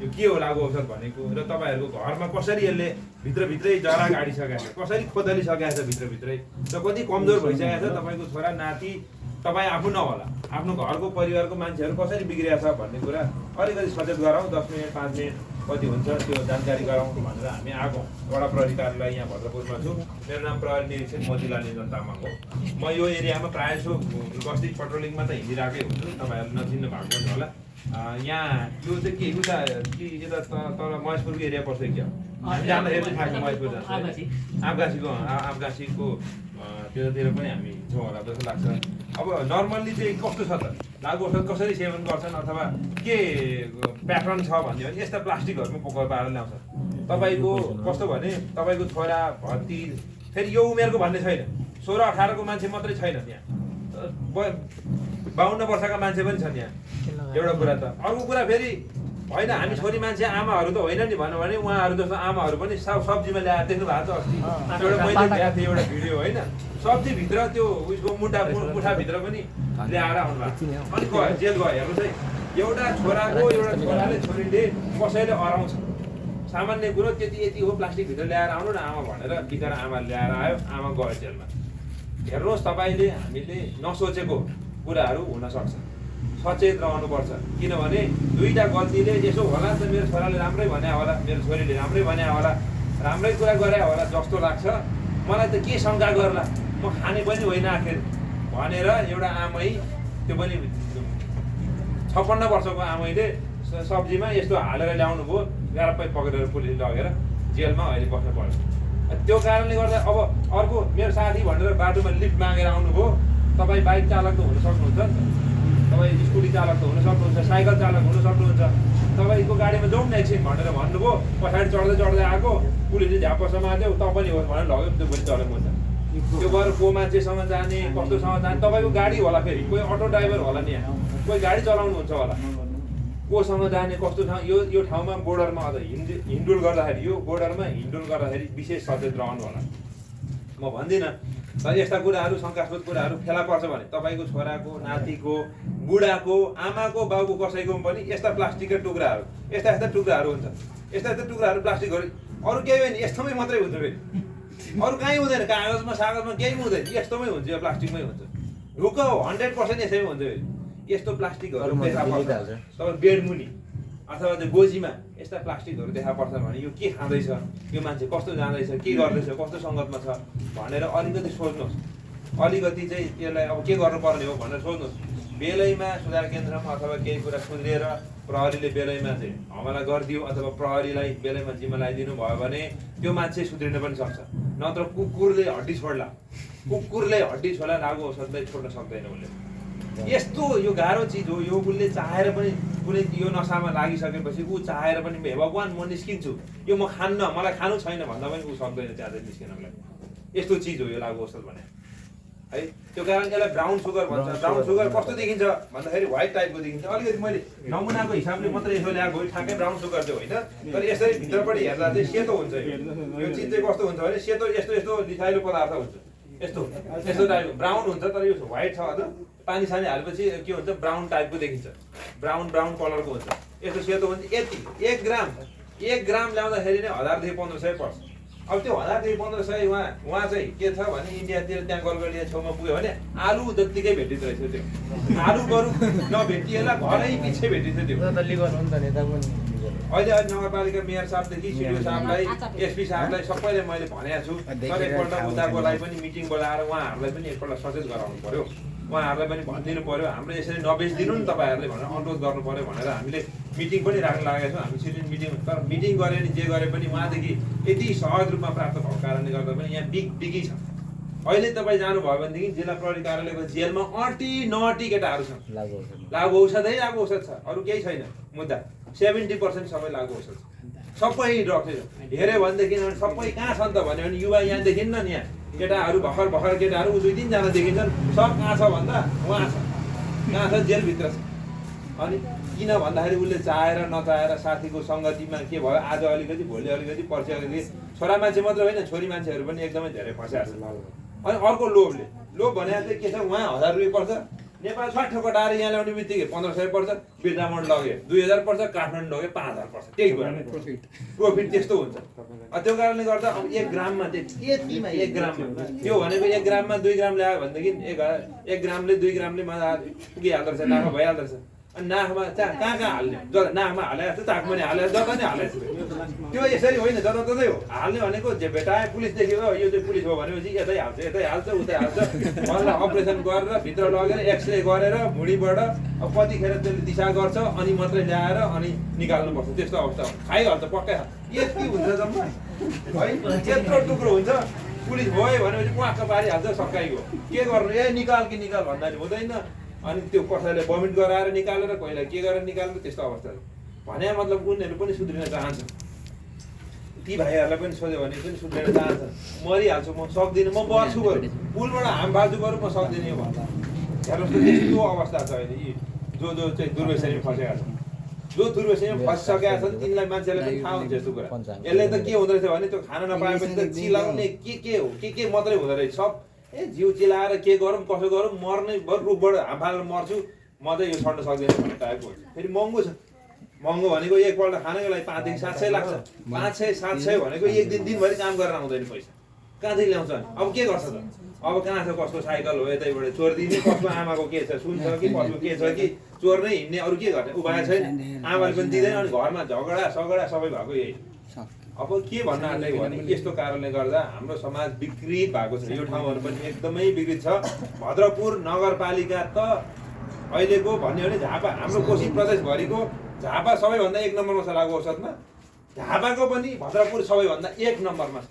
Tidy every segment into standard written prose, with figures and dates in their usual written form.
यो के हो लागु औषध भनेको र तपाईँहरूको घरमा कसरी यसले भित्रभित्रै जरा गाडिसकेको छ, कसरी खोदलिसकेको छ भित्रभित्रै र कति कमजोर भइसकेको छ तपाईँको छोरा नाति, तपाईँ आफू नहोला आफ्नो घरको परिवारको मान्छेहरू कसरी बिग्रिया छ भन्ने कुरा अलिकति सचेत गराउँ। 10 मिनट 5 मिनट कति हुन्छ त्यो जानकारी गराउँ भनेर हामी आएको वडा प्रहरी कार्यालय यहाँ भद्रपुरमा छु। मेरो नाम प्रहरी निरीक्षक मोतीलाल निरञ्जन तामाङ हो। म यो एरियामा प्रायः जसो बस्ती पेट्रोलिङमा त हिँडिरहेकै हुन्छु, तपाईँहरू नचिन्नु भएको हुन्छ होला। यहाँ यो चाहिँ के उता कि यता तल महेशपुरको एरिया पर्छ क्या जाँदाखेरि चाहिँ थाहा छ महेशपुर जान्छ आफगासीको त्यतातिर पनि हामी छौँ होला जस्तो लाग्छ। अब नर्मल्ली चाहिँ कस्तो छ त लागु औषध कसरी सेवन गर्छन् अथवा के प्याटर्न छ भन्यो भने यस्ता प्लास्टिकहरूमा पोखर पारेर ल्याउँछ। तपाईँको कस्तो भने तपाईँको छोरा भत्ती फेरि यो उमेरको भन्ने छैन, 16-18 को मान्छे मात्रै छैन त्यहाँ, 52 वर्षका मान्छे पनि छन् यहाँ। एउटा कुरा त अर्को कुरा फेरि होइन हामी छोरी मान्छे आमाहरू त होइन नि भन्यो भने उहाँहरू जस्तो आमाहरू पनि सब्जीमा ल्याएर देख्नु भएको छ अस्ति एउटा मैले देखाएको थिएँ एउटा भिडियो होइन, सब्जीभित्र त्यो उसको मुठाभित्र पनि ल्याएर आउनु भएको अनि गयो जेल गयो। हेर्नुहोस् है, एउटा छोराले छोरीले कसैले अराउँछ सामान्य कुरो त्यति यति हो प्लास्टिकभित्र ल्याएर आउनु न आमा भनेर बिचरा आमा ल्याएर आयो, आमा गयो जेलमा। हेर्नुहोस् तपाईँले हामीले नसोचेको कुराहरू हुनसक्छ, सचेत रहनुपर्छ। किनभने दुईटा गल्तीले यसो होला त मेरो छोराले राम्रै भन्या होला, मेरो छोरीले राम्रै भन्या होला, राम्रै कुरा गरे होला जस्तो लाग्छ मलाई त के शङ्का गर्ला, म खाने पनि होइन आखिर भनेर एउटा आमै, त्यो पनि 56 वर्षको आमैले सब्जीमा यस्तो हालेर ल्याउनु भयो, गाह्रै पक्रेर पुलिस लगेर जेलमा अहिले बस्नु पर्यो। त्यो कारणले गर्दा अब अर्को मेरो साथी भनेर बाटोमा लिफ्ट मागेर आउनुभयो, तपाईँ बाइक चालक त हुन सक्नुहुन्छ नि त, तपाईँ स्कुटी चालक त हुन सक्नुहुन्छ, साइकल चालक हुन सक्नुहुन्छ, तपाईँको गाडीमा जाउँ न एकछिन भनेर भन्नुभयो, पछाडि चढ्दै आएको पुलिसले झ्याप्प समात्यो, त पनि हो भनेर लग्यो, त्यो पनि चलेको हुन्छ। त्यो भएर को मान्छेसँग जाने कस्तोसँग जाने तपाईँको गाडी होला, फेरि कोही अटो ड्राइभर होला नि यहाँ, कोही गाडी चलाउनुहुन्छ होला, कोसँग जाने कस्तोसँग यो ठाउँमा बोर्डरमा अझ हिँडुल गर्दाखेरि यो बोर्डरमा हिँडुल गर्दाखेरि विशेष सचेत रहनु होला। म भन्दिनँ तर यस्ता कुराहरू शङ्कास्पद कुराहरू फेला पर्छ भने तपाईँको छोराको नातिको बुढाको आमाको बाउको कसैको पनि यस्ता प्लास्टिकका टुक्राहरू यस्ता टुक्राहरू हुन्छ, यस्ता टुक्राहरू प्लास्टिकहरू अरू केही होइन यस्तोमै मात्रै हुन्छ, फेरि अरू कहीँ हुँदैन, कागजमा सागजमा केही हुँदैन, यस्तोमै हुन्छ, यो प्लास्टिकमै हुन्छ, ढुक्क हो 100% यसैमै हुन्छ। फेरि यस्तो प्लास्टिकहरू देखा पर्छ तपाईँ बेडमुनि अथवा त्यो गोजीमा यस्ता प्लास्टिकहरू देखा पर्छ भने यो के खाँदैछ, यो मान्छे कस्तो जाँदैछ, के गर्दैछ, कस्तो सङ्गतमा छ भनेर अलिकति सोच्नुहोस्, अलिकति चाहिँ त्यसलाई अब के गर्नुपर्ने हो भनेर सोच्नुहोस्। बेलैमा सुधार केन्द्रमा अथवा केही कुरा सुध्रिएर प्रहरीले बेलैमा चाहिँ हमला गरिदियो अथवा प्रहरीलाई बेलैमा जिम्मा लगाइदिनु भयो भने त्यो मान्छे सुध्रिन पनि सक्छ। नत्र कुकुरले हड्डी छोड्ला, लागु औषधलाई छोड्न सक्दैन उसले। यस्तो यो गाह्रो चिज हो, यो उसले चाहेर पनि कुनै यो नसामा लागिसकेपछि ऊ चाहेर पनि भगवान् म निस्किन्छु, यो म खान्न, मलाई खानु छैन भन्दा पनि ऊ सक्दैन त्यहाँ निस्किनको लागि। यस्तो चिज हो यो लागु औषध भने है। त्यो कारण यसलाई ब्राउन सुगर भन्छ। ब्राउन सुगर कस्तो देखिन्छ भन्दाखेरि व्हाइट टाइपको देखिन्छ। अलिकति मैले नमुनाको हिसाबले मात्रै यसो ल्याएको हो, ठ्याक्कै ब्राउन सुगर चाहिँ होइन, तर यसरी भित्रपट्टि हेर्दा चाहिँ सेतो हुन्छ। यो चिज चाहिँ कस्तो हुन्छ भने सेतो यस्तो लिसाइलो पदार्थ हुन्छ, यस्तो टाइपको ब्राउन हुन्छ, तर यो व्हाइट छ अझ पानी सानी हालेपछि के हुन्छ ब्राउन टाइपको देखिन्छ, ब्राउन कलरको हुन्छ, यस्तो सेतो हुन्छ। यति 1 ग्राम ल्याउँदाखेरि नै 1000 देखि 1500 पर्छ। अब त्यो 1000 देखि 1500 उहाँ चाहिँ के छ भने इन्डियातिर त्यहाँ गलगढिया छेउमा पुग्यो भने आलु जत्तिकै भेटिँदो रहेछ। त्यो आलु बरु नभेटिएला घरै पछि भेटिन्छ त्यो। अहिले नगरपालिका मेयर साहबदेखि सिडिओ साहबलाई एसपी साहबलाई सबैले मैले भनेको छु, तर एकपल्ट उताकोलाई पनि मिटिङ बोलाएर उहाँहरूलाई पनि एकपल्ट सचेत गराउनु पर्यो, उहाँहरूलाई पनि भनिदिनु पर्यो, हाम्रो यसरी नबेचिदिनु नि तपाईँहरूले भनेर अनुरोध गर्नु पर्यो भनेर हामीले मिटिङ पनि राख्न लागेका छौँ। हामी सिटिङ मिटिङ, तर मिटिङ गरे नि जे गरे पनि उहाँदेखि यति सहज रूपमा प्राप्त भएको कारणले गर्दा पनि यहाँ बिगी छ। अहिले तपाईँ जानुभयो भनेदेखि जिल्ला प्रहरी कार्यालयको जेलमा नटी केटाहरू छन्, लागु औषध छ, अरू केही छैन मुद्दा। 70% सबै लागु औषध छ, सबै ड्रग्स हेऱ्यो भनेदेखि सबै कहाँ छन् त भन्यो भने युवा यहाँ देखिन्न नि, यहाँ केटाहरू भर्खर केटाहरू 2-3 जना देखिन्छन्, सब कहाँ छ भन्दा उहाँ छ, कहाँ छ जेलभित्र छ। अनि किन भन्दाखेरि उसले चाहेर नचाहेर साथीको सङ्गतिमा के भयो, आज अलिकति भोलि अलिकति पर्सि अलिकति, छोरा मान्छे मात्र होइन छोरी मान्छेहरू पनि एकदमै धेरै फँसिरहेको छ। अनि अर्को लोभ भने चाहिँ के छ, उहाँ 1000 रुपियाँ पर्छ, नेपाल स्वाठ कटाएर यहाँ ल्याउने बित्तिकै 1500 पर्छ, बिर्तामोड लग्यो 2000 पर्छ, काठमाडौँ लग्यो 5000 पर्छ। त्यही कुरा प्रफिट त्यस्तो हुन्छ। त्यो कारणले गर्दा अब 1 ग्राममा यतिमा 1 ग्राममा त्यो भनेको 1 ग्राममा 2 ग्राम ल्यायो भनेदेखि 1 ग्रामले 2 ग्रामले मजा पुगिहाल्दो रहेछ, नाफा भइहाल्दो रहेछ। अनि नाफमा कहाँ हाल्ने, नाफमा हाले जस्तो ताकमा नि हाले जता नि हाले त्यो यसरी होइन, जताततै हो हाल्ने भनेको। जे भेटाए पुलिस देख्यो यो चाहिँ पुलिस हो भनेपछि यतै हाल्छ उतै हाल्छ। मलाई अपरेसन गरेर भित्र लगेर एक्सरे गरेर भुँडीबाट अब कतिखेर त्यसले दिशा गर्छ अनि मात्रै ल्याएर अनि निकाल्नुपर्छ। त्यस्तो अवस्था खाइहाल्छ पक्कै। यति हुन्छ जम्मा है, यत्रो टुक्रो हुन्छ। पुलिस भयो भनेपछि प्वाक्क पारिहाल्छ सक्काइको। के गर्नु, निकाल कि निकाल भन्दा नि हुँदैन। अनि त्यो कसैले भमिट गराएर निकालेर कोहीलाई के गरेर निकालेर त्यस्तो अवस्था भने मतलब उनीहरू पनि सुध्रिन चाहन्छ। ती भाइहरूलाई पनि सोध्यो भने पनि सुध्रिन चाहन्छ। मरिहाल्छु म सक्दिनँ, म बर्छु बरु पुलबाट हाम फाल्छु बरु म सक्दिनँ यो भन्दा। हेर्नुहोस् त त्यस्तो अवस्था छ अहिले। यी जो चाहिँ दुर्व्यसनीमा फसेका छन्, जो दुर्व्यसनीमा फसिसकेका छन् तिनलाई मान्छेलाई पनि थाहा हुन्छ यस्तो कुरा। यसले त के हुँदो रहेछ भने त्यो खाना नपाएपछि त चिलाउने के हो के मात्रै हुँदो रहेछ। सब जिउ चिलाएर के गरौँ कसो गरौँ, मर्ने रुखबाट हाम फालेर मर्छु, म चाहिँ यो छड्न सक्दिनँ भन्ने टाइपको हुन्छ। फेरि महँगो छ। महँगो भनेको एकपल्ट खानको लागि 5 देखि 700 लाग्छ। 500 700 भनेको एक दिनभरि काम गरेर आउँदैन पैसा। कहाँदेखि ल्याउँछ अनि? अब के गर्छ त? अब कहाँ छ कसको साइकल हो यतैबाट चोरिदिने, कसको आमाको के छ सुन छ कि कसको के छ कि चोर्नै हिँड्ने, अरू के गर्ने उपाय छैन। आमाले पनि दिँदैन अनि घरमा झगडा सगडा सबै भएको यही। अब के भन्न आँटेको भने यस्तो कारणले गर्दा हाम्रो समाज विकृत भएको छ। यो ठाउँहरू पनि एकदमै विकृत छ। भद्रपुर नगरपालिका त अहिलेको भन्यो भने झापा हाम्रो कोशी प्रदेशभरिको झापा सबैभन्दा 1 नम्बरमा छ लागु औषधमा। झापाको पनि भद्रपुर सबैभन्दा 1 नम्बरमा छ।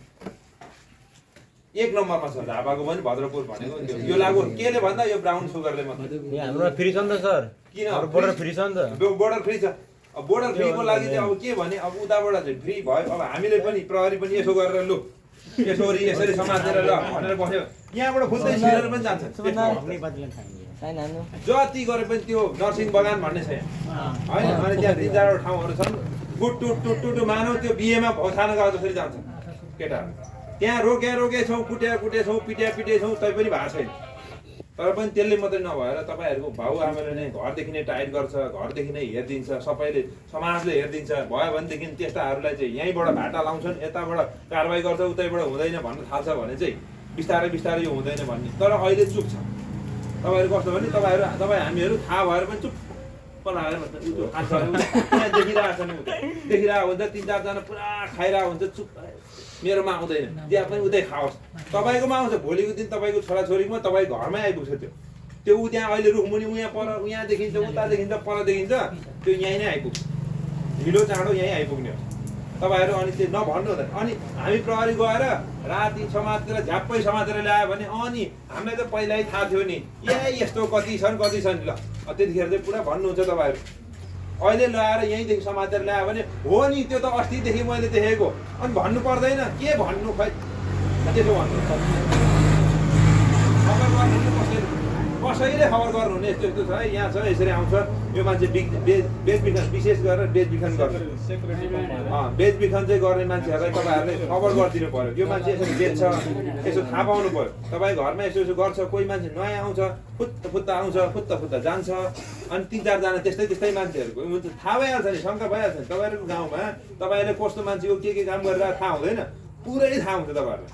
1 नम्बरमा छ झापाको पनि भद्रपुर भनेको यो लागु केले भन्दा यो ब्राउन सुगरले मात्रै। हाम्रो फ्री छ नि त सर, किन बोर्डर फ्री छ नि त? बोर्डर फ्री छ। अब बोर्डर फ्रीको लागि चाहिँ अब के भने अब उताबाट चाहिँ फ्री भयो। अब हामीले पनि प्रहरी पनि यसो गरेर लु यसरी समातेर ल भनेर बस्यो। यहाँबाट फुत्दै छिरेर पनि जान्छ। जति गरे पनि त्यो नर्सिङ बगान भन्ने छ होइन। अनि त्यहाँ 3-4 ठाउँहरू छन् गुट टुट मानौ त्यो बिहेमा खाना गएको जसरी जान्छ केटाहरू। त्यहाँ रोके छौँ, कुटे छौँ, पिटे छौँ, तै पनि भएको छैन। तर पनि त्यसले मात्रै नभएर तपाईँहरूको बाबुआमाले नै घरदेखि नै टाइट गर्छ, घरदेखि नै हेरिदिन्छ, सबैले समाजले हेरिदिन्छ। भयो भनेदेखि त्यस्ताहरूलाई चाहिँ यहीँबाट भाटा लाउँछन्, यताबाट कारवाही गर्छ, उतैबाट हुँदैन भन्न थाल्छ भने चाहिँ बिस्तारै यो हुँदैन भन्ने। तर अहिले चुप छ। तपाईँहरू कस्तो भने तपाईँ हामीहरू थाहा भएर पनि चुप लगाएर देखिरहेको हुन्छ। 3-4 जना पुरा खाइरहेको हुन्छ, चुप मेरोमा आउँदैन, त्यहाँ पनि उतै खाओस्। तपाईँकोमा आउँछ भोलिको दिन तपाईँको छोराछोरीमा तपाईँको घरमै आइपुग्छ। त्यो ऊ त्यहाँ अहिले रुखमुनि यहाँ देखिन्छ, उता देखिन्छ, पर देखिन्छ, त्यो यहीँ नै आइपुग्छ। ढिलो चाँडो यहीँ आइपुग्ने हो तपाईँहरू। अनि त्यो नभन्नु हुँदैन। अनि हामी प्रहरी गएर राति समातेर झ्याप्पै समातेर ल्यायो भने अनि हामीलाई त पहिल्यै थाहा थियो नि यस्तो कति छन् ल त्यतिखेर चाहिँ पुरा भन्नुहुन्छ तपाईँहरू। अहिले ल्याएर यहीँदेखि समातेर ल्यायो भने हो नि त्यो त अस्तिदेखि मैले देखेको अनि भन्नु पर्दैन के भन्नु खै त्यसो भन्नु कसैले खबर गर्नुहुने यस्तो छ है। यहाँ छ यसरी आउँछ यो मान्छे बेचबिखन विशेष गरेर बेचबिखन गर्ने बेचबिखन चाहिँ गर्ने मान्छेहरूलाई तपाईँहरूले खबर गरिदिनु पर्यो। यो मान्छे यसरी बेच्छ यसो थाहा पाउनु पर्यो। तपाईँ घरमा यसो गर्छ, कोही मान्छे नयाँ आउँछ फुत्त आउँछ फुत्त जान्छ। अनि 3-4 जना त्यस्तै मान्छेहरूको हुन्छ थाहा भइहाल्छ नि, शङ्का भइहाल्छ नि। तपाईँहरूको गाउँमा तपाईँहरूले कस्तो मान्छे हो के काम गरेर थाहा हुँदैन, पुरै थाहा हुन्छ तपाईँहरूलाई।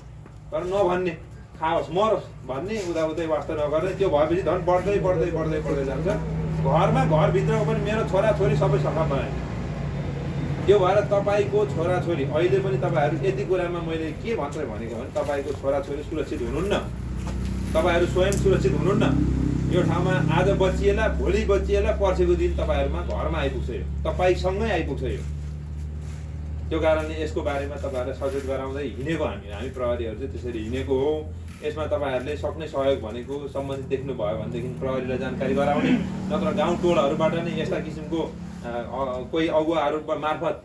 तर नभन्ने खाओस् मरोस् भन्ने उतै वास्ता नगर्ने। त्यो भएपछि झन् बढ्दै जान्छ। घरमा घरभित्रको पनि मेरो छोराछोरी सबै सफा बनाए। त्यो भएर तपाईँको छोराछोरी अहिले पनि तपाईँहरू यति कुरामा मैले के भन्छ भनेको भने तपाईँको छोराछोरी सुरक्षित हुनुहुन्न, तपाईँहरू स्वयं सुरक्षित हुनुहुन्न। यो ठाउँमा आज बचिएला भोलि बचिएला पर्सिको दिन तपाईँहरूमा घरमा आइपुग्छ, यो तपाईँसँगै आइपुग्छ यो। त्यो कारणले यसको बारेमा तपाईँहरूलाई सचेत गराउँदै हिँडेको हामी प्रहरीहरू चाहिँ त्यसरी हिँडेको हो। यसमा तपाईँहरूले सक्ने सहयोग भनेको सम्बन्धित देख्नुभयो भनेदेखि प्रहरीलाई जानकारी गराउने, नत्र गाउँ टोलहरूबाट नै यस्ता किसिमको कोही अगुवाहरू मार्फत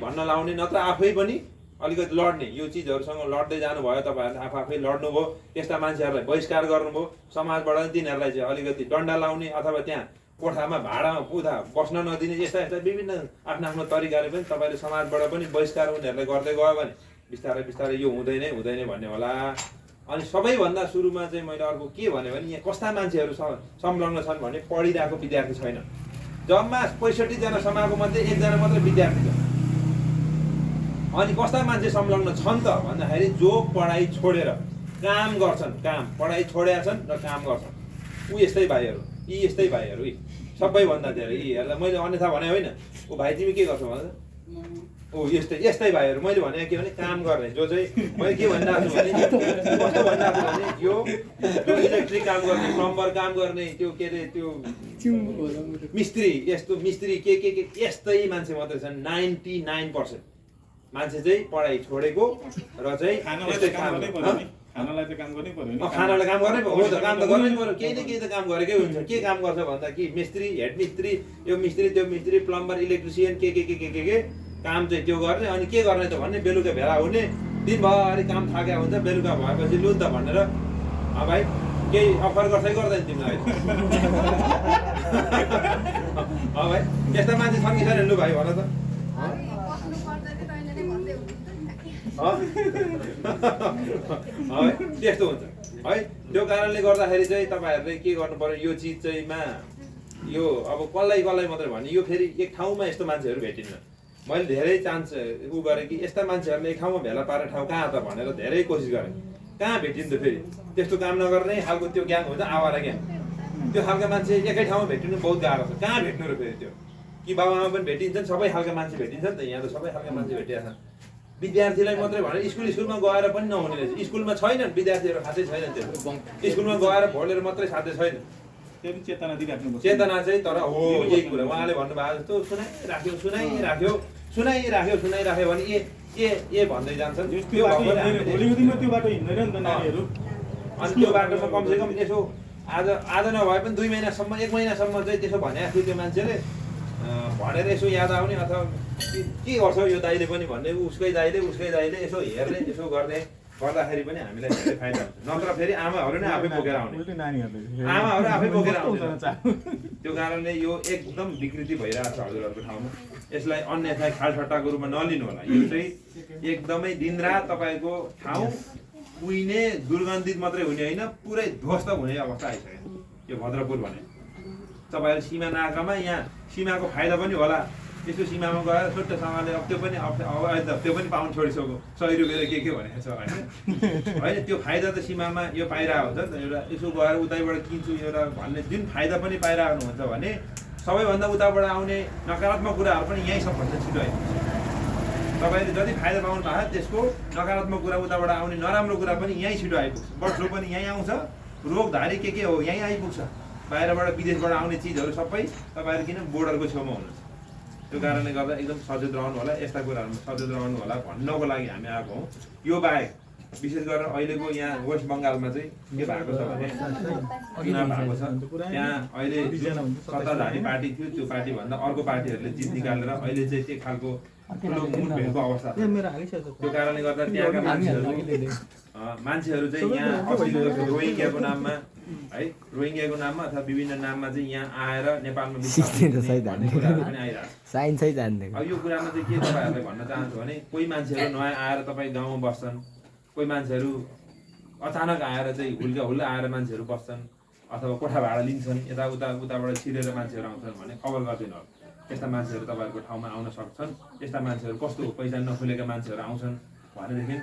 भन्न लाउने, नत्र आफै पनि अलिकति लड्ने। यो चिजहरूसँग लड्दै जानुभयो तपाईँहरूले आफै लड्नुभयो, यस्ता मान्छेहरूलाई बहिष्कार गर्नुभयो। समाजबाट तिनीहरूलाई चाहिँ अलिकति डन्डा लाउने अथवा त्यहाँ कोठामा भाडामा पुधा बस्न नदिने यस्ता विभिन्न आफ्नो तरिकाले पनि तपाईँले समाजबाट पनि बहिष्कार उनीहरूलाई गर्दै गयो भने बिस्तारै यो हुँदैन भन्ने होला। अनि सबैभन्दा सुरुमा चाहिँ मैले अर्को के भने यहाँ कस्ता मान्छेहरू संलग्न छन् भने पढिरहेको विद्यार्थी छैन। जम्मा 65 जना समाजको मध्ये 1 जना मात्र विद्यार्थी छ। अनि कस्ता मान्छे संलग्न छन् त भन्दाखेरि जो पढाइ छोडेर काम गर्छन्, पढाइ छोडेका छन् र काम गर्छन्, यस्तै भाइहरू, यस्तै भाइहरू सबैभन्दा धेरै हेर्दा मैले अन्यथा भने होइन। ओ भाइ तिमी के गर्छौ भन्दा यस्तै भाइहरू मैले भने के भने काम गर्ने जो चाहिँ मैले के भनिरहेको छु भने कस्तो भनिरहेको छु भने यो जो इलेक्ट्रिक काम गर्ने, प्लम्बर काम गर्ने, त्यो के अरे त्यो मिस्त्री, यस्तो मिस्त्री के यस्तै मान्छे मात्रै छन्। 99% मान्छे चाहिँ पढाइ छोडेको र चाहिँ खानालाई काम गर्नै पर्यो नि। खानालाई त काम गर्नै पर्यो नि। खानालाई काम गर्नै पर्यो, हो त काम त गर्नै पर्यो। केही न केही त काम गरेकै हुन्छ। के काम गर्छ भन्दा कि मिस्त्री, हेड मिस्त्री, यो मिस्त्री त्यो मिस्त्री, प्लम्बर, इलेक्ट्रिसियन के काम चाहिँ त्यो गर्ने। अनि के गर्ने त भन्ने बेलुका भेला हुने, दिनभरि काम थाकेको हुन्छ, बेलुका भएपछि लु त भनेर भाइ केही अफर गर्छ कि गर्दैन तिमीलाई भाइ यस्ता मान्छे छन् कि छैन लु भाइ भन त। त्यस्तो हुन्छ है। त्यो कारणले गर्दाखेरि चाहिँ तपाईँहरूले के गर्नु पर्यो, यो चिज चाहिँ यो अब कसलाई मात्रै भने यो फेरि एक ठाउँमा यस्तो मान्छेहरू भेटिन्न। मैले धेरै चान्स गरेँ कि यस्ता मान्छेहरूले एक ठाउँमा भेला पार्ने ठाउँ कहाँ त भनेर धेरै कोसिस गरेँ। कहाँ भेटिन्छ फेरि त्यस्तो काम नगर्ने खालको त्यो ग्याङ हुन्छ, आवारा ग्याङ। त्यो खालका मान्छे एकै ठाउँमा भेटिनु बहुत गाह्रो छ। कहाँ भेट्नु र फेरि त्यो कि बाबाआमा पनि भेटिन्छन्, सबै खालका मान्छे भेटिन्छ नि त। यहाँ त सबै खालका मान्छे भेटिया छन्। विद्यार्थीलाई मात्रै भने स्कुलमा गएर पनि नहुने रहेछ। स्कुलमा छैनन् विद्यार्थीहरू, खासै छैनन् त्यो। स्कुलमा गएर भोलेर मात्रै साध्य छैन। त्यो पनि चेतना दिइराख्नु पर्छ। चेतना चाहिँ तर हो यही कुरा उहाँले भन्नुभएको जस्तो सुनाइराख्यो भने ए भन्दै जान्छन्। त्यो भोलिको दिनमा त्यो बाटो हिँड्दैन नि त नानीहरू। अनि त्यो बाटोमा कमसेकम यसो आज नभए पनि 2 महिनासम्म 1 महिनासम्म चाहिँ त्यसो भनेको थियो त्यो मान्छेले भनेर यसो याद आउने अथवा के गर्छ यो दाइले पनि भन्ने उसकै दाइले यसो हेर्ने यसो गर्ने गर्दाखेरि पनि हामीलाई धेरै फाइदा हुन्छ। नत्र फेरि आमाहरू नै आफै बोकेर आउने, आमाहरू आफै बोकेर आउँछ। त्यो कारणले यो एकदम विकृति भइरहेको छ हजुरहरूको ठाउँमा। यसलाई अन्यथा खालठट्टाको रूपमा नलिनु होला। यो चाहिँ एकदमै दिनरात तपाईँको ठाउँ कुहिने, दुर्गन्धित मात्रै हुने होइन, पुरै ध्वस्त हुने अवस्था आइसक्यो यो भद्रपुर भने। तपाईँहरू सीमा नाकामा यहाँ सीमाको फाइदा पनि होला। यसो सीमामा गएर छोटोसँगले अब त्यो पनि पाउनु छोडिसक्यो 100 रुपियाँ के भनेको छ होइन। त्यो फाइदा त सीमामा यो पाइरहेको हुन्छ नि त। एउटा यसो गएर उतैबाट किन्छु एउटा भन्ने जुन फाइदा पनि पाइरहनुहुन्छ भने सबैभन्दा उताबाट आउने नकारात्मक कुराहरू पनि यहीँ सबभन्दा छिटो आइपुग्छ। तपाईँले जति फाइदा पाउनु भएको त्यसको नकारात्मक कुरा उताबाट आउने नराम्रो कुरा पनि यहीँ छिटो आइपुग्छ। बर्ड फ्लू पनि यहीँ आउँछ, रोगधारी के हो यहीँ आइपुग्छ। बाहिरबाट विदेशबाट आउने चिजहरू सबै तपाईँहरू किन बोर्डरको छेउमा हुनुहुन्छ। त्यो कारणले गर्दा एकदम सचेत रहनु होला, यस्ता कुराहरूमा सचेत रहनु होला भन्नको लागि हामी आएको हौँ। यो बाहेक विशेष गरेर अहिलेको यहाँ वेस्ट बङ्गालमा चाहिँ के भएको छ भने चुनाव भएको छ। त्यहाँ अहिले सत्ताधारी पार्टी थियो, त्यो पार्टीभन्दा अर्को पार्टीहरूले जित निकालेर अहिले चाहिँ त्यो खालको ठुलो मुठभेडको अवस्था छ। त्यो कारणले गर्दा त्यहाँका मान्छेहरू चाहिँ यहाँ रोहिङ्ग्याको नाममा है, रोहिङ्ग्याको नाममा अथवा विभिन्न नाममा चाहिँ यहाँ आएर नेपालमा साइन्सै जान्दैन। अब यो कुरामा चाहिँ के तपाईँहरूलाई भन्न चाहन्छु भने कोही मान्छेहरू नयाँ आएर तपाईँ गाउँमा बस्छन्, कोही मान्छेहरू अचानक आएर चाहिँ हुल्का आएर मान्छेहरू बस्छन् अथवा कोठा भाडा लिन्छन्, उताबाट छिरेर मान्छेहरू आउँछन् भने खबर गरिदिनु होला। यस्ता मान्छेहरू तपाईँहरूको ठाउँमा आउन सक्छन्। यस्ता मान्छेहरू कस्तो पहिचान नखुलेका मान्छेहरू आउँछन् भनेदेखि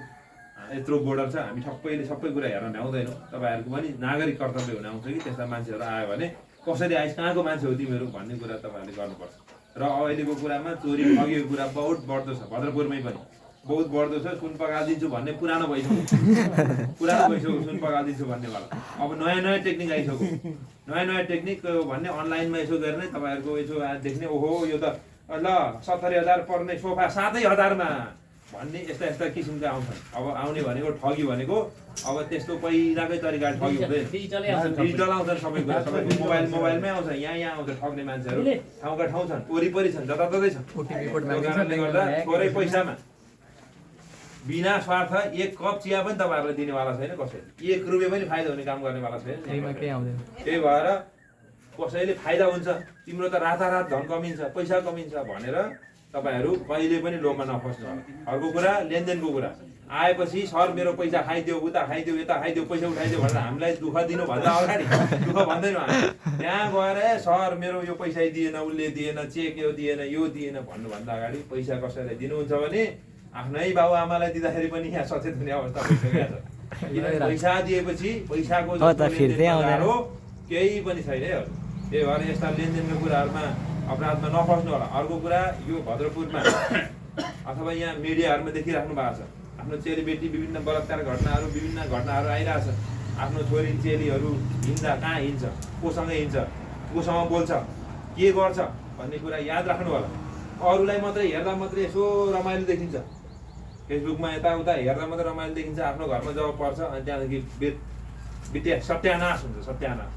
यत्रो बोर्डर छ, हामी सबै कुरा हेर्न भ्याउँदैनौँ। तपाईँहरूको पनि नागरिक कर्तव्य हुन आउँछ कि त्यस्ता मान्छेहरू आयो भने कसरी आइस, कहाँको मान्छे हो तिमीहरू भन्ने कुरा तपाईँहरूले गर्नुपर्छ। र अहिलेको कुरामा चोरी ठगेको कुरा बहुत बढ्दो छ, भद्रपुरमै पनि बहुत बढ्दो छ। सुन पगालिदिन्छु भन्ने पुरानो भइसक्यो सुन पगालिदिन्छु भन्नेवाला। अब नयाँ टेक्निक आइसक्यो, नयाँ टेक्निक भन्ने अनलाइनमा यसो गर्ने तपाईँहरूको यसो देख्ने, ओहो यो त ल 70,000 पर्ने सोफा 7,000मा भन्ने यस्ता किसिमका आउँछन्। अब आउने भनेको ठगी भनेको अब त्यस्तो पहिलाकै तरिका ठगी हुँदैन, डिजिटल आउँछन् सबै कुरा, सबैको मोबाइलमै आउँछ। यहाँ आउँछ ठग्ने मान्छेहरू, ठाउँका ठाउँ छन्, वरिपरि छन्, जताततै छन्। त्यो कारणले गर्दा थोरै पैसामा बिना स्वार्थ 1 कप चिया पनि तपाईँहरूलाई दिनेवाला छैन कसैले, 1 रुपियाँ पनि फाइदा हुने काम गर्नेवाला छैन। त्यही भएर कसैले फाइदा हुन्छ तिम्रो त रातारात धन कमिन्छ, पैसा कमिन्छ भनेर तपाईहरु कहिले पनि लोभमा नफस्नु होला। अर्को कुरा लेनदेनको कुरा आएपछि सर मेरो पैसा खाइदियो उता खाइदियो यता खाइदियो पैसा उठाइदियो भनेर हामीलाई दुःख दिनु भन्दा अगाडि दुःख भन्दैनौँ हामी त्यहाँ गएर सर मेरो यो पैसा दिएन उसले दिएन चेक यो दिएन भन्नुभन्दा अगाडि पैसा कसैलाई दिनुहुन्छ भने आफ्नै बाउ आमालाई दिँदाखेरि पनि यहाँ सचेत हुने अवस्था भइसकेको छ। किनभने पैसा दिएपछि पैसाको केही पनि छैन है। त्यही भएर यस्ता लेनदेनको कुराहरूमा अपराधमा नफस्नु होला। अर्को कुरा यो भद्रपुरमा अथवा यहाँ मिडियाहरूमा देखिराख्नु भएको छ आफ्नो चेलीबेटी विभिन्न बलात्कार घटनाहरू विभिन्न घटनाहरू आइरहेछ। आफ्नो छोरी चेलीहरू हिँड्दा कहाँ हिँड्छ कोसँग हिँड्छ कोसँग बोल्छ के गर्छ भन्ने कुरा याद राख्नु होला। अरूलाई मात्रै हेर्दा मात्रै यसो रमाइलो देखिन्छ फेसबुकमा यताउता हेर्दा मात्रै रमाइलो देखिन्छ आफ्नो घरमा जब पर्छ अनि त्यहाँदेखि सत्यानाश हुन्छ सत्यानाश।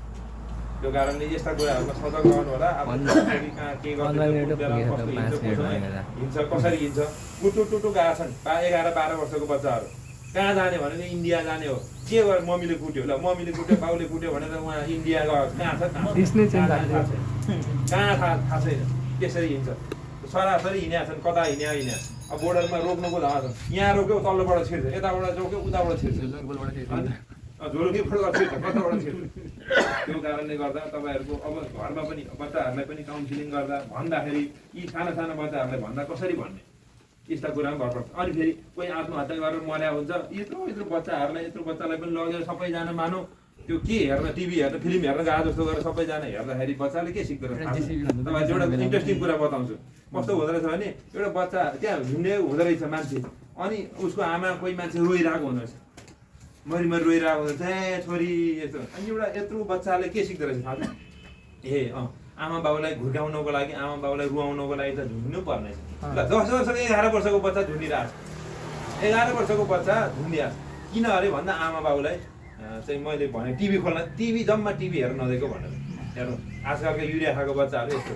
त्यो कारणले यस्ता कुराहरूमा सतर्क रहनु होला। अब कहाँ के हिँड्छ कसरी हिँड्छ टुटु गएको छन् 11-12 वर्षको बच्चाहरू कहाँ जाने भने इन्डिया जाने हो के गर्यो मम्मीले कुट्यो ल मम्मीले कुट्यो बाउले कुट्यो भनेर उहाँ इन्डिया गयो कहाँ छ कहाँ थाहा छैन त्यसरी हिँड्छ सरासरी हिँडेका छन् कता हिँड्या अब बोर्डरमा रोक्नुको धावा छन् यहाँ रोक्यो तल्लोबाट छिर्छ यताबाट रोक्यो उताबाट छिर्छ झोलुकीबाट छिर्छ कताबाट छिर्छ। त्यो कारणले गर्दा तपाईँहरूको अब घरमा पनि बच्चाहरूलाई पनि काउन्सिलिङ गर्दा भन्दाखेरि यी साना बच्चाहरूलाई भन्दा कसरी भन्ने यस्ता कुरामा भर पर्छ। अनि फेरि कोही आत्महत्या गरेर मर्या हुन्छ यत्रो बच्चाहरूलाई यत्रो बच्चालाई पनि लगेर सबैजना मानौ त्यो के हेर्न टिभी हेर्न फिल्म हेर्न गएको जस्तो गरेर सबैजना हेर्दाखेरि बच्चाले के सिक्दो रहेछ। तपाईँहरू एउटा इन्ट्रेस्टिङ कुरा बताउँछु कस्तो हुँदो रहेछ भने एउटा बच्चा त्यहाँ हिँड्ने हुँदो रहेछ मान्छे अनि उसको आमा कोही मान्छे रोइरहेको हुँदो रहेछ मरि रोइरहेको हुँदो रहेछ छोरी यस्तो अनि एउटा यत्रो बच्चाले के सिक्दो रहेछ थाहा छ आमा बाउलाई घुर्काउनको लागि आमा बाउलाई रुवाउनको लागि त झुन्नु पर्ने छ। ल जसोसँग 11 वर्षको बच्चा झुन्डिरहेको छ 11 वर्षको बच्चा झुन्डिरहेको छ किन अरे भन्दा आमा बाउलाई चाहिँ मैले भने टिभी खोल्न टिभी जम्मा टिभी हेर्न नदिएको भनेर हेर्नु आजकलको युरिया खाएको बच्चाहरू यस्तो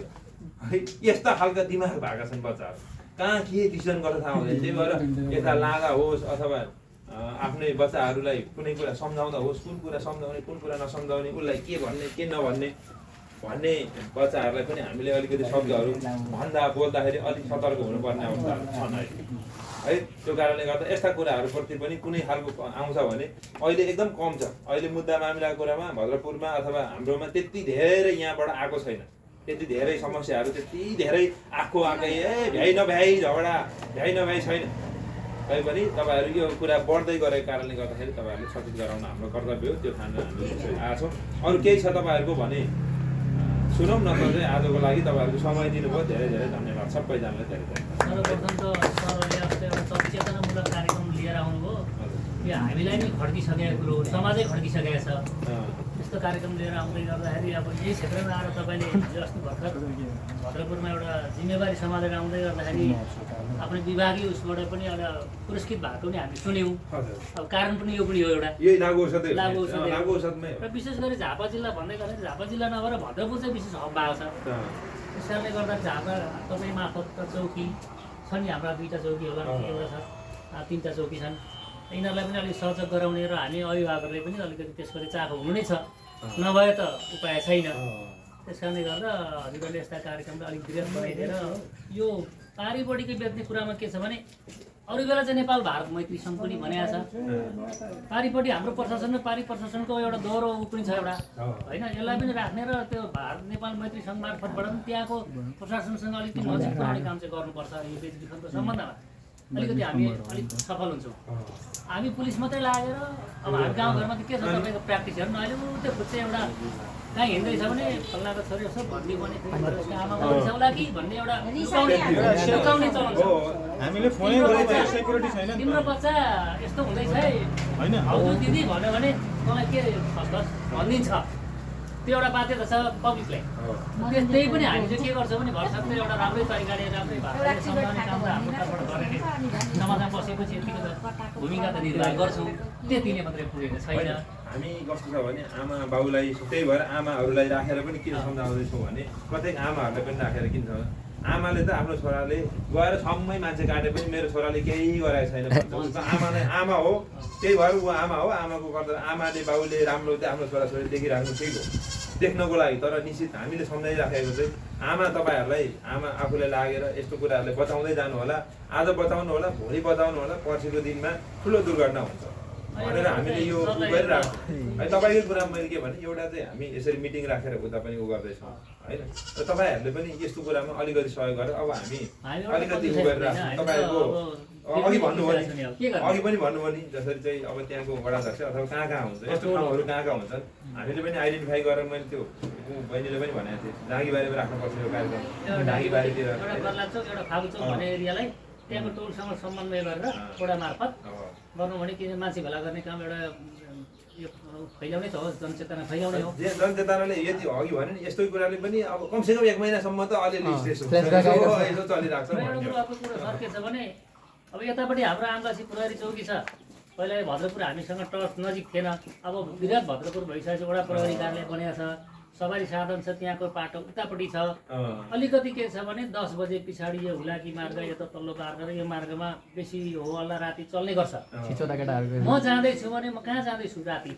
है यस्ता खालका दिमाग भएका छन् बच्चाहरू कहाँ के डिसिजन गर्न थाहा हुँदैन। त्यही भएर यता लागा होस् अथवा आफ्नै बच्चाहरूलाई कुनै कुरा सम्झाउँदा होस् कुन कुरा सम्झाउने कुन कुरा नसम्झाउने उसलाई के भन्ने के नभन्ने भन्ने बच्चाहरूलाई पनि हामीले अलिकति शब्दहरू भन्दा बोल्दाखेरि अलिक सतर्क हुनुपर्ने अवस्थाहरू छन् है। त्यो कारणले गर्दा यस्ता कुराहरूप्रति पनि कुनै खालको आउँछ भने अहिले एकदम कम छ। अहिले मुद्दा मामिलाको कुरामा भद्रपुरमा अथवा हाम्रोमा त्यति धेरै यहाँबाट आएको छैन त्यति धेरै समस्याहरू त्यति धेरै आएकै भ्याइ नभ्याइ झगडा भ्याइ नभ्याइ छैन। तैपनि तपाईँहरू यो कुरा बढ्दै गरेको कारणले गर्दाखेरि तपाईँहरूले सचेत गराउन हाम्रो कर्तव्य हो। त्यो खाना हामी आएको छौँ। अरू केही छ तपाईँहरूको भने सुनौँ न त चाहिँ आजको लागि तपाईँहरूको समय दिनुभयो धेरै धेरै धन्यवाद सबैजनालाई धेरै धेरै। सर्वप्रथम त सरले अस्ति एउटा सचेतनामूलक कार्यक्रम लिएर आउनुभयो यो हामीलाई नै खड्किसकेको कुरो हो समाजै खड्किसकेको छ। यस्तो कार्यक्रम लिएर आउँदै गर्दाखेरि अब यही क्षेत्रमा आएर तपाईँले हिजो अस्ति भर्खर भद्रपुरमा एउटा जिम्मेवारी समाजेर आउँदै गर्दाखेरि आफ्नो विभागीय उसबाट पनि एउटा पुरस्कृत भएको पनि हामी सुन्यौँ। अब कारण पनि यो पनि हो एउटा लागु औषध र विशेष गरी झापा जिल्ला भन्दै गर्दाखेरि झापा जिल्ला नभएर भद्रपुर चाहिँ विशेष हब भएको छ। त्यस कारणले गर्दा झापा तपाईँ मार्फत चौकी छ नि हाम्रा 2टा चौकी होला एउटा छ 3टा चौकी छन् यिनीहरूलाई पनि अलिक सजग गराउने र हामी अभिभावकहरूले पनि अलिकति त्यसपछि चाखो हुनु नै छ नभए त उपाय छैन। त्यस कारणले गर्दा हजुरहरूले यस्ता कार्यक्रमलाई अलिक वृहत बनाइदिएर यो पारिपट्टिकै बेच्ने कुरामा के छ भने अरू बेला चाहिँ नेपाल भारत मैत्री सङ्घ पनि भनेको छ पारिपट्टि हाम्रो प्रशासन र पारि प्रशासनको एउटा दोहोरो पनि छ एउटा होइन यसलाई पनि राख्ने र त्यो भारत नेपाल मैत्री सङ्घ मार्फतबाट पनि त्यहाँको प्रशासनसँग अलिकति नजिक बनाउने काम चाहिँ गर्नुपर्छ। यो बेचबिखनको सम्बन्धमा अलिकति हामी अलिक सफल हुन्छौँ। हामी पुलिस मात्रै लागेर अब हामी गाउँघरमा त के छ तपाईँको प्र्याक्टिसहरू नआहिले त्यो खुद चाहिँ एउटा कहीँ हिँड्दैछ भने फल्लाको छोरी यसो भनिदियो भने आमा बाउ होला कि भन्ने एउटा लुकाउने चलन छ। हामीले फोनै गरेको सेक्युरिटी छैन नि तिम्रो बच्चा यस्तो हुँदैछ है हैन हजुर दिदी भन्यो भने तँलाई के खस भनिदिन्छ त्यो एउटा बाध्यता छ पब्लिकलाई। त्यही पनि हामी चाहिँ के गर्छौँ भने भरसक्दो एउटा राम्रै तरिकाले राम्रै भाषाले सम्झाउने काम हाम्रो तर्फबाट गरेर समाजमा बसेपछि यतिको त भूमिका त निर्वाह गर्छौँ त्यतिले मात्रै पुगेको छैन। हामी कस्तो छ भने आमा बाउलाई त्यही भएर आमाहरूलाई राखेर पनि किन सम्झाउँदैछौँ भने प्रत्येक आमाहरूलाई पनि राखेर किन आमाले त आफ्नो छोराले गएर सम्मै मान्छे काटे पनि मेरो छोराले केही गरेको छैन भन्छ आमा नै आमा हो त्यही भएर ऊ आमा हो आमाको गर्दा आमाले बाउले राम्रो चाहिँ आफ्नो छोराछोरी देखिराख्नु ठिक हो। देख्नको लागि। तर निश्चित हामीले सम्झाइराखेको चाहिँ आमा तपाईँहरूलाई आमा आफूलाई लागेर यस्तो कुराहरूलाई बचाउँदै जानु होला। आज बचाउनु होला, भोलि बचाउनु होला, पर्सिको दिनमा ठुलो दुर्घटना हुन्छ भनेर हामीले यो गरिरहेको छौँ। है तपाईँकै कुरा मैले के भने एउटा चाहिँ हामी यसरी मिटिङ राखेर उता पनि उ गर्दैछौँ होइन। र तपाईँहरूले पनि यस्तो कुरामा अलिकति सहयोग गरेर अब हामी अलिकति उ गरिरहेको तपाईँहरूको अघि भन्नुभयो नि, अघि पनि भन्नुभयो नि, जसरी चाहिँ अब त्यहाँको वडाध्यक्ष अथवा कहाँ हुन्छ यस्तो ठाउँहरू कहाँ हुन्छन् हामीले पनि आइडेन्टिफाई गरेर मैले त्यो बहिनीले पनि भनेको थिएँ डाँगीबारीमा राख्नुपर्छ यो कार्यक्रम। डाँगीबारीतिर एउटा गर्लाचोक एउटा फागुचोक भन्ने एरियालाई त्यहाँको टोलसँग समन्वय गरेर वडा मार्फत गर्नु भने किन मान्छे भेला गर्ने काम एउटा यो फैलाउने त हो, जनचेतना फैलाउने हो। जनचेतनाले यति अघि भन्यो नि यस्तो कुराले पनि अब कमसेकम 1 महिनासम्म त अलिअलि यसो चलिरहेको छ। एउटा कुरो सर के छ भने अब यतापट्टि हाम्रो आमगासी प्रहरी चौकी छ। पहिला भद्रपुर हामीसँग टच नजिक थिएन, अब विराट भद्रपुर भइसकेपछि वडा प्रहरी कार्यालय बनेको छ, सवारी साधन छ, त्यहाँको बाटो उतापट्टि छ। अलिकति के छ भने 10 बजे पछाडि यो हुलाकी मार्ग यता तल्लो मार्ग र यो मार्गमा बेसी हो हल्ला राति चल्ने गर्छ। म जाँदैछु भने म कहाँ जाँदैछु राति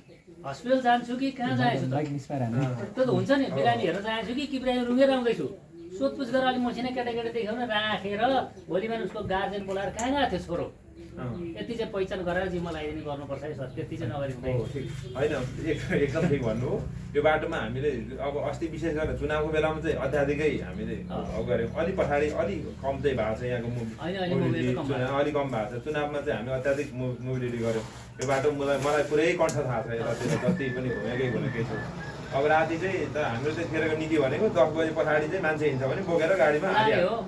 हस्पिटल जान्छु कि कहाँ जाँदैछु त्यो त हुन्छ नि, बिरामी हेर्न जान्छु कि बिरामी रुँगेर आउँदैछु सोधपुछ गरेर अलिक मसिना केटाकेटी देखाउन राखेर भोलि बिहान उसको गार्जेन बोलाएर कहाँ गएको थियो छोरो यति चाहिँ पहिचान गरेर जिम्मा लगाइदिने गर्नुपर्छ है सर। त्यति चाहिँ नगरिँदैन होइन, एकदम ठिक भन्नु हो। यो बाटोमा हामीले अब अस्ति विशेष गरेर चुनावको बेलामा चाहिँ अत्याधिकै हामीले गऱ्यौँ। अलिक पछाडि अलिक कम चाहिँ भएको छ यहाँको मोबिलिटी, अलिक कम भएको छ। चुनावमा चाहिँ हामी अत्याधिक मोबिलिटी गऱ्यौँ। यो बाटो मलाई पुरै कण्ठ थाहा छ, यतातिर जति पनि घुमेकै छु। अब राति चाहिँ हाम्रो त्यतिखेरको नीति भनेको 10 बजे पछाडि चाहिँ मान्छे हिँड्छ भने बोकेर गाडीमा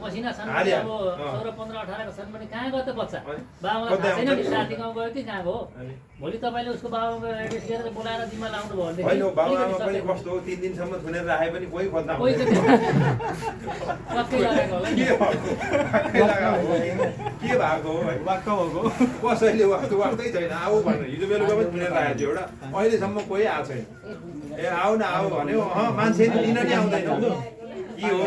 मसिना छन् अब 16, 15, 18 छन् भने कहाँ गयो त बच्चा बाबालाई थाहा छैन नि साथी गाउँ गयो कि कहाँ गयो। भोलि तपाईँले उसको बाबाको एड्रेस दिएर बोलाएर जिम्मा लाउनु भयो भने होइन बाबाआमा पनि कस्तो हो 3 दिनसम्म थुनेर राखे पनि कोही खोज्दा के भएको हो कसैले वाक्कै छैन आऊ भनेर हिजो बेलुका पनि थुनेर राखेको थियो एउटा, अहिलेसम्म कोही आएको छैन। ए आऊ न आऊ भन्यो मान्छे लिन नै आउँदैन के हो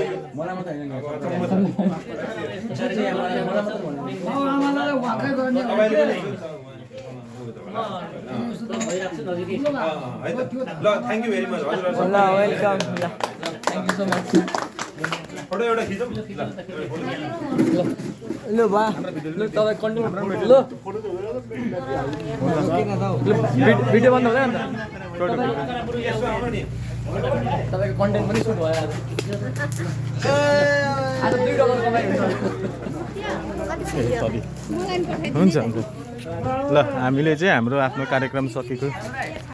ल थ्याङ्क यू भेरी मच हजुर। फोटो एउटा खिचौँ ल बा ल तपाईँ कन्टिन्यू ल भिडियो बन्द हुँदैन नि त तपाईँको कन्टेन्ट पनि सुट भयो आज $2 कमाइ हुन्छ ल हामीले चाहिँ हाम्रो आफ्नो कार्यक्रम सकेको